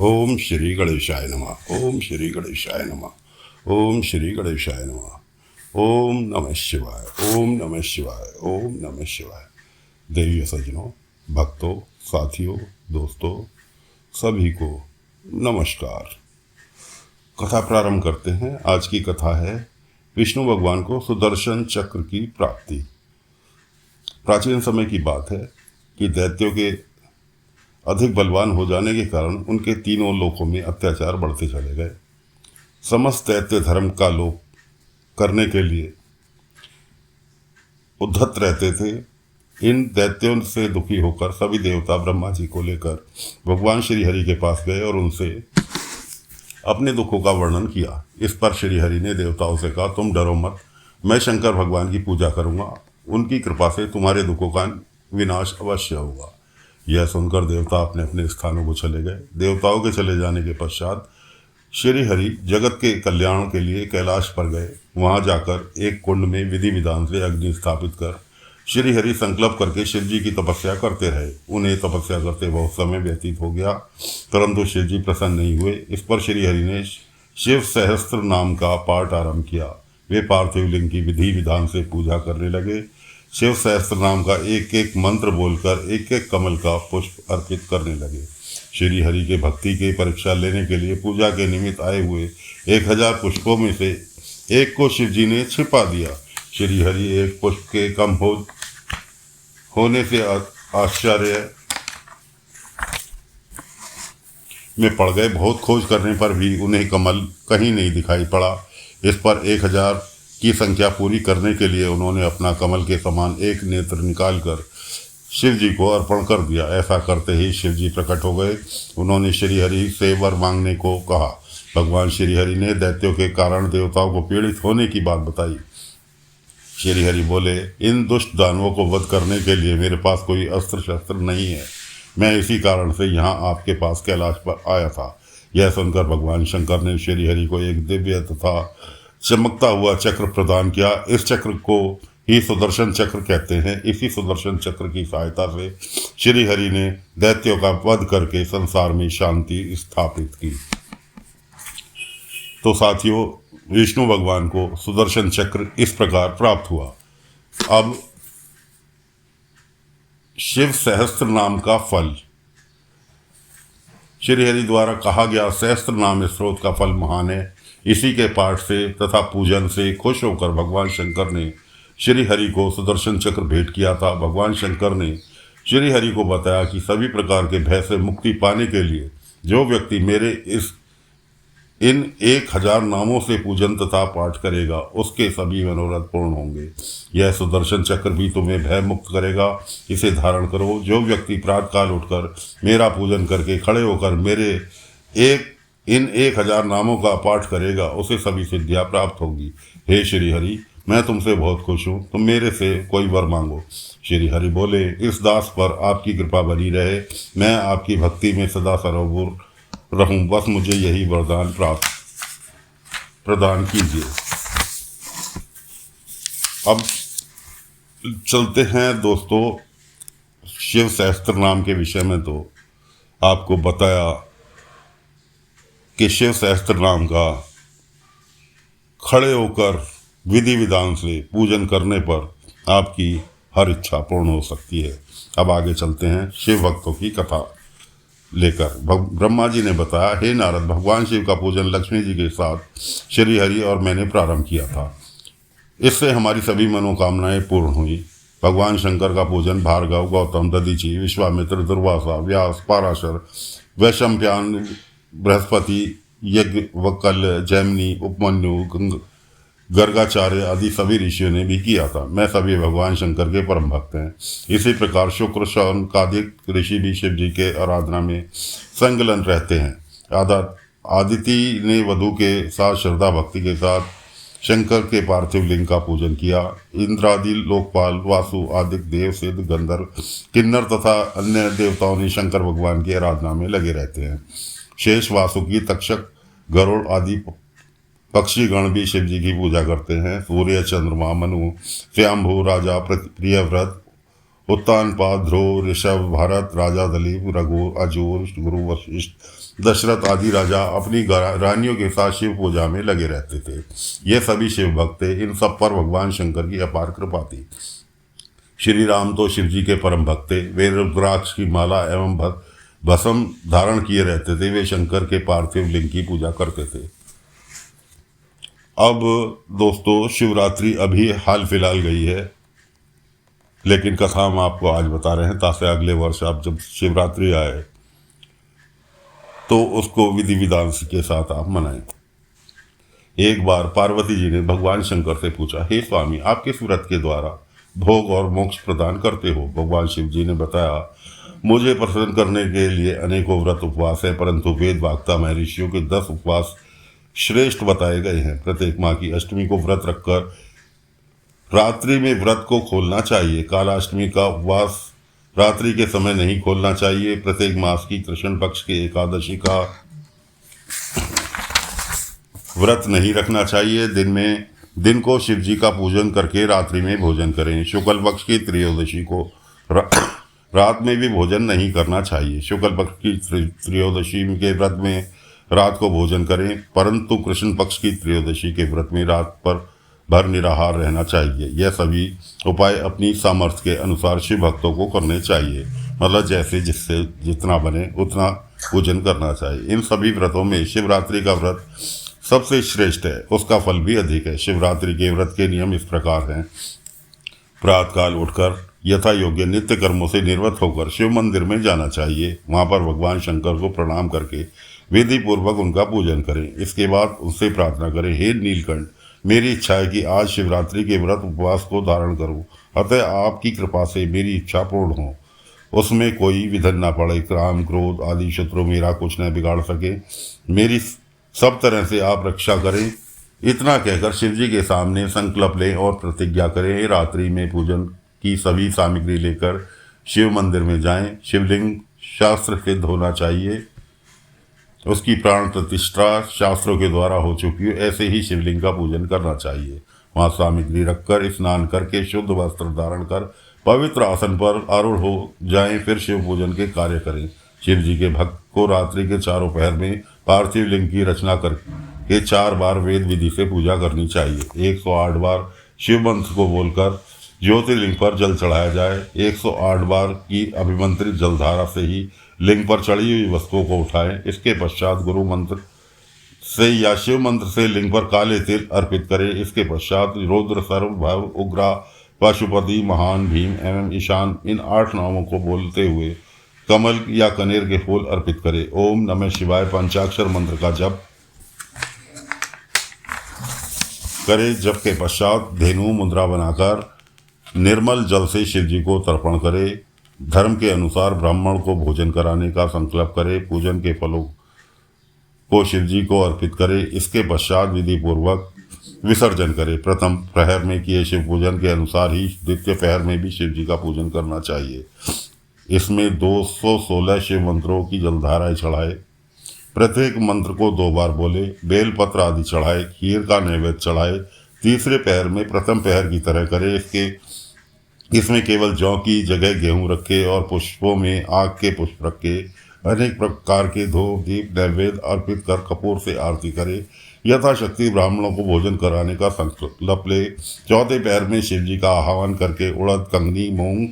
ओम श्री गणेशाय नमः। ओम श्री गणेशाय नमः। ओम श्री गणेशाय नमः। ओम नमः शिवाय। ओम नमः शिवाय। ओम नमः शिवाय। देवी सज्जनों, भक्तों, साथियों, दोस्तों, सभी को नमस्कार। कथा प्रारंभ करते हैं। आज की कथा है विष्णु भगवान को सुदर्शन चक्र की प्राप्ति। प्राचीन समय की बात है कि दैत्यों के अधिक बलवान हो जाने के कारण उनके तीनों लोकों में अत्याचार बढ़ते चले गए। समस्त दैत्य धर्म का लोप करने के लिए उद्धत रहते थे। इन दैत्यों से दुखी होकर सभी देवता ब्रह्मा जी को लेकर भगवान श्री हरि के पास गए और उनसे अपने दुखों का वर्णन किया। इस पर श्री हरि ने देवताओं से कहा, तुम डरो मत, मैं शंकर भगवान की पूजा करूंगा, उनकी कृपा से तुम्हारे दुखों का विनाश अवश्य होगा। यह सुनकर देवता अपने अपने स्थानों को चले गए। देवताओं के चले जाने के पश्चात श्री हरि जगत के कल्याण के लिए कैलाश पर गए। वहां जाकर एक कुंड में विधि विधान से अग्नि स्थापित कर श्री हरि संकल्प करके शिव जी की तपस्या करते रहे। उन्हें तपस्या करते बहुत समय व्यतीत हो गया, परंतु शिव जी प्रसन्न नहीं हुए। इस पर श्री हरि ने शिव सहस्त्र नाम का पाठ आरंभ किया। वे पार्थिव लिंग की विधि विधान से पूजा करने लगे। शिव सहस्त्र नाम का एक एक मंत्र बोलकर एक एक कमल का पुष्प अर्पित करने लगे। श्री हरि के भक्ति की परीक्षा लेने के लिए पूजा के निमित्त आए हुए 1000 पुष्पों में से एक को शिव जी ने छिपा दिया। श्री हरि एक पुष्प के कम होने से आश्चर्य में पड़ गए। बहुत खोज करने पर भी उन्हें कमल कहीं नहीं दिखाई पड़ा। इस पर 1000 की संख्या पूरी करने के लिए उन्होंने अपना कमल के समान एक नेत्र निकालकर शिव जी को अर्पण कर दिया। ऐसा करते ही शिव जी प्रकट हो गए। उन्होंने श्री हरि से वर मांगने को कहा। भगवान श्री हरि ने दैत्यों के कारण देवताओं को पीड़ित होने की बात बताई। श्री हरि बोले, इन दुष्ट दानवों को वध करने के लिए मेरे पास कोई अस्त्र शस्त्र नहीं है। मैं इसी कारण से यहाँ आपके पास कैलाश पर आया था। यह सुनकर भगवान शंकर ने श्री हरि को एक दिव्य तथा चमकता हुआ चक्र प्रदान किया। इस चक्र को ही सुदर्शन चक्र कहते हैं। इसी सुदर्शन चक्र की सहायता से श्री हरि ने दैत्यों का वध करके संसार में शांति स्थापित की। तो साथियों, विष्णु भगवान को सुदर्शन चक्र इस प्रकार प्राप्त हुआ। अब शिव सहस्त्र नाम का फल। श्री हरि द्वारा कहा गया सहस्त्र नाम स्रोत का फल महान है। इसी के पाठ से तथा पूजन से खुश होकर भगवान शंकर ने श्री हरि को सुदर्शन चक्र भेंट किया था। भगवान शंकर ने श्री हरि को बताया कि सभी प्रकार के भय से मुक्ति पाने के लिए जो व्यक्ति मेरे इन 1000 नामों से पूजन तथा पाठ करेगा उसके सभी मनोरथ पूर्ण होंगे। यह सुदर्शन चक्र भी तुम्हें भय मुक्त करेगा। इसे धारण करो। जो व्यक्ति प्रातःकाल उठकर मेरा पूजन करके खड़े होकर मेरे इन 1000 नामों का पाठ करेगा उसे सभी सिद्धियां प्राप्त होगी। हे श्री हरि, मैं तुमसे बहुत खुश हूँ, तुम मेरे से कोई वर मांगो। श्री हरि बोले, इस दास पर आपकी कृपा बनी रहे, मैं आपकी भक्ति में सदा सर्वभूर रहूं, बस मुझे यही वरदान प्रदान कीजिए। अब चलते हैं दोस्तों शिव सहस्त्र नाम के विषय में। तो आपको बताया कि शिव सहस्त्र नाम का खड़े होकर विधि विधान से पूजन करने पर आपकी हर इच्छा पूर्ण हो सकती है। अब आगे चलते हैं शिव भक्तों की कथा लेकर। ब्रह्मा जी ने बताया, हे नारद, भगवान शिव का पूजन लक्ष्मी जी के साथ श्री हरि और मैंने प्रारंभ किया था। इससे हमारी सभी मनोकामनाएं पूर्ण हुई। भगवान शंकर का पूजन भार्गव, गौतम, दधीचि, विश्वामित्र, दुर्वासा, व्यास, पाराशर, वैशंपायन, बृहस्पति, यज्ञवल्क्य, जैमिनी, उपमन्यु, गर्गाचार्य आदि सभी ऋषियों ने भी किया था। मैं सभी भगवान शंकर के परम भक्त हैं। इसी प्रकार शुक्र, शौनकादिक ऋषि भी शिव जी के आराधना में संलग्न रहते हैं। आदिति ने वधु के साथ श्रद्धा भक्ति के साथ शंकर के पार्थिव लिंग का पूजन किया। इंद्रादि लोकपाल, वासु आदि देव, सिद्ध, गंधर्व, किन्नर तथा अन्य देवताओं ने शंकर भगवान की आराधना में लगे रहते हैं। शेष, वासुकी, तक्षक, गरुड़ आदि पक्षी गण भी शिव जी की पूजा करते हैं। सूर्य, चंद्रमा, मनु, स्वयंभू, राजा, प्रियव्रत, उत्तानपाद, ध्रुव, ऋषभ, भरत, राजा दिलीप, रघु, अजूर, गुरु वशिष्ठ, दशरथ आदि राजा अपनी रानियों के साथ शिव पूजा में लगे रहते थे। ये सभी शिव भक्त थे। इन सब पर भगवान शंकर की अपार कृपा थी। श्री राम तो शिव जी के परम भक्त थे। वे रुद्राक्ष की माला एवं भस्म धारण किए रहते थे। वे शंकर के पार्थिव लिंग की पूजा करते थे। अब दोस्तों, शिवरात्रि अभी हाल फिलहाल गई है, लेकिन कथा हम आपको आज बता रहे हैं ताकि अगले वर्ष आप जब शिवरात्रि आए तो उसको विधि विधान के साथ आप मनाएं। एक बार पार्वती जी ने भगवान शंकर से पूछा, हे स्वामी, आप किस व्रत के द्वारा भोग और मोक्ष प्रदान करते हो? भगवान शिव जी ने बताया, मुझे प्रसन्न करने के लिए अनेकों व्रत उपवास है, परंतु वेद वाक्ता महर्षियों के 10 उपवास श्रेष्ठ बताए गए हैं। प्रत्येक माह की अष्टमी को व्रत रखकर रात्रि में व्रत को खोलना चाहिए। कालाष्टमी का उपवास रात्रि के समय नहीं खोलना चाहिए। प्रत्येक मास की कृष्ण पक्ष के एकादशी का व्रत नहीं रखना चाहिए। दिन को शिव जी का पूजन करके रात्रि में भोजन करें। शुक्ल पक्ष की त्रयोदशी को रात में भी भोजन नहीं करना चाहिए। शुक्ल पक्ष की त्रयोदशी के व्रत में रात को भोजन करें, परंतु कृष्ण पक्ष की त्रयोदशी के व्रत में रात पर भर निराहार रहना चाहिए। यह सभी उपाय अपनी सामर्थ्य के अनुसार शिव भक्तों को करने चाहिए। मतलब जैसे जिससे जितना बने उतना पूजन करना चाहिए। इन सभी व्रतों में शिवरात्रि का व्रत सबसे श्रेष्ठ है, उसका फल भी अधिक है। शिवरात्रि के व्रत के नियम इस प्रकार हैं। प्रातःकाल उठकर यथा योग्य नित्य कर्मों से निर्वृत्त होकर शिव मंदिर में जाना चाहिए। वहां पर भगवान शंकर को प्रणाम करके विधि पूर्वक उनका पूजन करें। इसके बाद उनसे प्रार्थना करें, हे नीलकंठ, मेरी इच्छा है कि आज शिवरात्रि के व्रत उपवास को धारण करूं, अतः आपकी कृपा से मेरी इच्छा पूर्ण हो, उसमें कोई विघ्न ना पड़े, काम क्रोध आदि शत्रु मेरा कुछ न बिगाड़ सके, मेरी सब तरह से आप रक्षा करें। इतना कहकर शिव जी के सामने संकल्प लें और प्रतिज्ञा करें। रात्रि में पूजन की सभी सामग्री लेकर शिव मंदिर में जाएं। शिवलिंग शास्त्र सिद्ध होना चाहिए, उसकी प्राण प्रतिष्ठा शास्त्रों के द्वारा हो चुकी है। ऐसे ही शिवलिंग का पूजन करना चाहिए। वहाँ सामग्री रखकर स्नान करके शुद्ध वस्त्र धारण कर पवित्र आसन पर आरूढ़ हो जाएं, फिर शिव पूजन के कार्य करें। शिव जी के भक्त को रात्रि के चारों पहर में पार्थिव लिंग की रचना करके 4 बार वेद विधि से पूजा करनी चाहिए। 108 बार शिव मंत्र को बोलकर ज्योतिर्लिंग पर जल चढ़ाया जाए। 108 बार की अभिमंत्रित जलधारा से ही लिंग पर चढ़ी हुई वस्तुओं को उठाएं। इसके पश्चात गुरु मंत्र से या शिव मंत्र से लिंग पर काले तिल अर्पित करें। इसके पश्चात रुद्र, सर्व, भव, उग्रा, पशुपति, महान, भीम एवं ईशान इन 8 नामों को बोलते हुए कमल या कनेर के फूल अर्पित करें। ओम नमः शिवाय पंचाक्षर मंत्र का जप करें। जप के पश्चात धेनु मुद्रा बनाकर निर्मल जल से शिव जी को तर्पण करें। धर्म के अनुसार ब्राह्मण को भोजन कराने का संकल्प करें। पूजन के फलों को शिव जी को अर्पित करें। इसके पश्चात विधि पूर्वक विसर्जन करें। प्रथम प्रहर में किए शिव पूजन के अनुसार ही द्वितीय प्रहर में भी शिव जी का पूजन करना चाहिए। इसमें 216 शिव मंत्रों की जलधाराएं चढ़ाए। प्रत्येक मंत्र को 2 बार बोले। बेलपत्र आदि चढ़ाए। खीर का नैवेद्य चढ़ाए। तीसरे पहर में प्रथम पहर की तरह करें। इसमें केवल जौ की जगह गेहूं रखे और पुष्पों में आग के पुष्प रखे। अनेक प्रकार के धूप दीप नैवेद्य अर्पित कर कपूर से आरती करे। यथाशक्ति ब्राह्मणों को भोजन कराने का संकल्प ले। चौथे पहर में शिव जी का आह्वान करके उड़द, कंगनी, मूंग,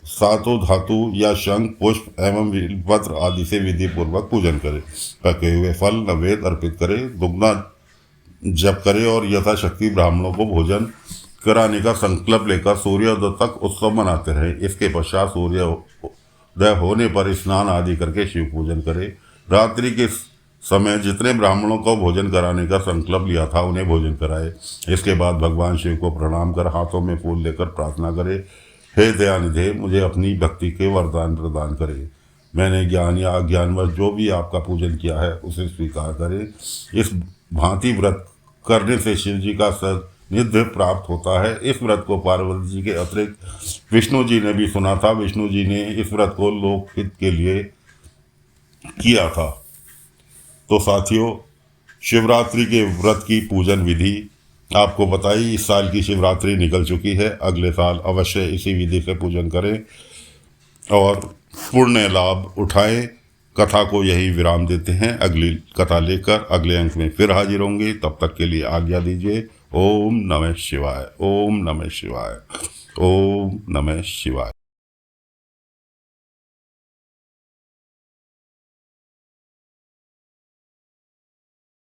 सातों धातु या शंख, पुष्प एवं पत्र आदि से विधि पूर्वक पूजन करे। पके हुए फल नैवेद्य अर्पित करे। दुगना जप करे और यथाशक्ति ब्राह्मणों को भोजन कराने का संकल्प लेकर सूर्योदय तक उत्सव मनाते रहे। इसके पश्चात सूर्योदय होने पर स्नान आदि करके शिव पूजन करे। रात्रि के समय जितने ब्राह्मणों को भोजन कराने का संकल्प लिया था उन्हें भोजन कराए। इसके बाद भगवान शिव को प्रणाम कर हाथों में फूल लेकर प्रार्थना करे, हे दयानिधे, मुझे अपनी भक्ति के वरदान प्रदान करें। मैंने ज्ञान या अज्ञानवश जो भी आपका पूजन किया है उसे स्वीकार करें। इस भांति व्रत करने से शिव जी का सानिध्य प्राप्त होता है। इस व्रत को पार्वती जी के अतिरिक्त विष्णु जी ने भी सुना था। विष्णु जी ने इस व्रत को लोकहित के लिए किया था। तो साथियों, शिवरात्रि के व्रत की पूजन विधि आपको पता ही इस साल की शिवरात्रि निकल चुकी है। अगले साल अवश्य इसी विधि से पूजन करें और पुण्य लाभ उठाएं। कथा को यही विराम देते हैं। अगली कथा लेकर अगले अंक में फिर हाजिर होंगे। तब तक के लिए आज्ञा दीजिए। ओम नमः शिवाय, ओम नमः शिवाय, ओम नमः शिवाय।